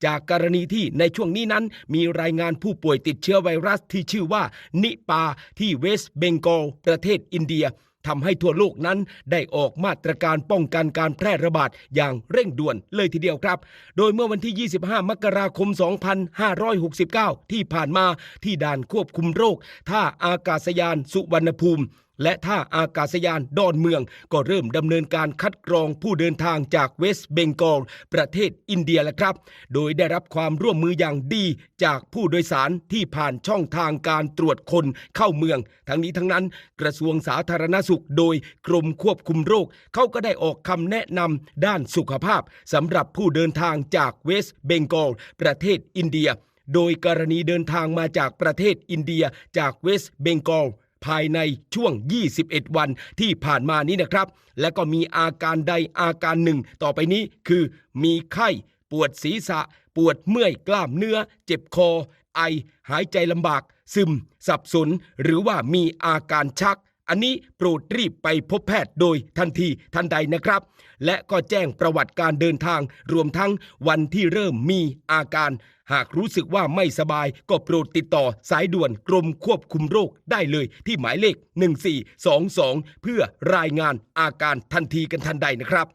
จากกรณีที่ในช่วงนี้นั้นมีรายงานผู้ป่วยติดเชื้อไวรัสที่ชื่อว่านิปาที่เวสต์เบงกอลประเทศอินเดียทำให้ทั่วโลกนั้นได้ออกมาตรการป้องกันการแพร่ระบาดอย่างเร่งด่วนเลยทีเดียวครับโดยเมื่อวันที่ 25 มกราคม 2569 ที่ผ่านมาที่ด่านควบคุมโรคท่าอากาศยานสุวรรณภูมิและท่าอากาศยานดอนเมืองก็เริ่มดำเนินการคัดกรองผู้เดินทางจากเวสต์เบงกอลประเทศอินเดียแล้วครับโดยได้รับความร่วมมืออย่างดีจากผู้โดยสารที่ผ่านช่องทางการตรวจคนเข้าเมืองทั้งนี้ทั้งนั้นกระทรวงสาธารณสุขโดยกรมควบคุมโรคเขาก็ได้ออกคำแนะนำด้านสุขภาพสำหรับผู้เดินทางจากเวสต์เบงกอลประเทศอินเดียโดยกรณีเดินทางมาจากประเทศอินเดียจากเวสต์เบงกอลภายในช่วง 21 วันที่ผ่านมานี้นะครับและก็มีอาการใดอาการหนึ่งต่อไปนี้คือมีไข้ปวดศีรษะปวดเมื่อยกล้ามเนื้อเจ็บคอไอหายใจลำบากซึมสับสนหรือว่ามีอาการชักอันนี้โปรดรีบไปพบแพทย์โดยทันทีทันใดนะครับและก็แจ้งประวัติการเดินทางรวมทั้งวันที่เริ่มมีอาการหากรู้สึกว่าไม่สบายก็โปรดติดต่อสายด่วนกรมควบคุมโรคได้เลยที่หมายเลข1422เพื่อรายงานอาการทันทีกันทันใดนะครับ